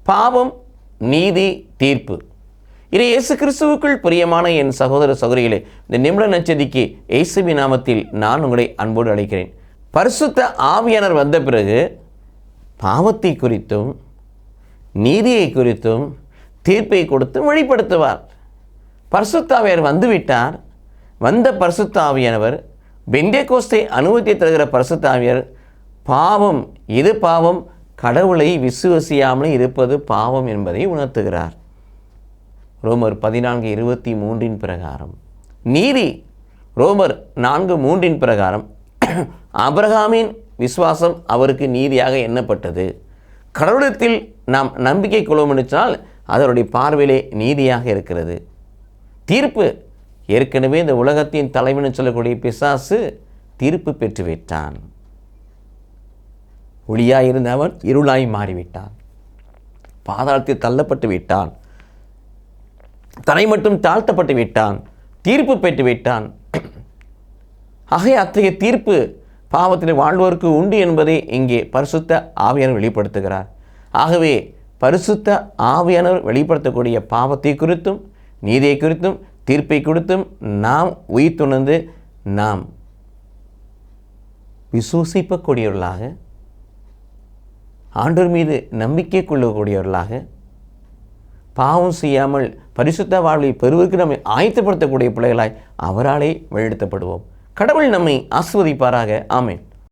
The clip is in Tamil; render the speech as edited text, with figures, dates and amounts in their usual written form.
பாவம், நீதி, தீர்ப்பு. இது இயேசு கிறிஸ்துவுக்குள் பிரியமான என் சகோதர சகோதரிகளே, இந்த நிமிட நற்செய்திக்கு இயேசுவின் நாமத்தில் நான் உங்களை அன்போடு அழைக்கிறேன். பரிசுத்த ஆவியானவர் வந்த பிறகு பாவத்தை குறித்தும் நீதியை குறித்தும் தீர்ப்பை கொடுத்து வெளிப்படுத்துவார். பரிசுத்த ஆவியானவர் வந்துவிட்டார். வந்த பரிசுத்த ஆவியானவர், பெந்தேகோஸ்தை அனுபவித்து தருகிற பரிசுத்த ஆவியானவர், பாவம் இது பாவம், கடவுளை விசுவசியாமல் இருப்பது பாவம் என்பதை உணர்த்துகிறார். ரோமர் 14:23 பிரகாரம். நீதி ரோமர் 4:3 பிரகாரம் ஆபிரகாமின் விசுவாசம் அவருக்கு நீதியாக எண்ணப்பட்டது. கடவுளத்தில் நாம் நம்பிக்கை கொள்வோம் என்றால் அதனுடைய பார்வையிலே நீதியாக இருக்கிறது. தீர்ப்பு, ஏற்கனவே இந்த உலகத்தின் தலைவன் சொல்லக்கூடிய பிசாசு தீர்ப்பு பெற்றுவிட்டான். ஒளியாயிருந்த அவன் இருளாய் மாறிவிட்டான். பாதாளத்தில் தள்ளப்பட்டு விட்டான். தன்னை மட்டும் தாழ்த்தப்பட்டு விட்டான். தீர்ப்பு பெற்று விட்டான். ஆகவே அத்தகைய தீர்ப்பு பாவத்தில் வாழ்வோருக்கு உண்டு என்பதை இங்கே பரிசுத்த ஆவியானவர் வெளிப்படுத்துகிறார். ஆகவே பரிசுத்த ஆவியானவர் வெளிப்படுத்தக்கூடிய பாவத்தை குறித்தும் நீதியை குறித்தும் தீர்ப்பை குறித்தும் நாம் உயிர் துணர்ந்து நாம் விசுவசிக்கக்கூடியவர்களாக, ஆண்டவர் மீது நம்பிக்கை கொள்ளக்கூடியவர்களாக, பாவம் செய்யாமல் பரிசுத்த வாழ்வை பெறுவதற்கு நம்மை ஆயத்தப்படுத்தக்கூடிய பிள்ளைகளாய் அவராலே வழிநடத்தப்படுவோம். கடவுள் நம்மை ஆசீர்வதிப்பாராக. ஆமென்.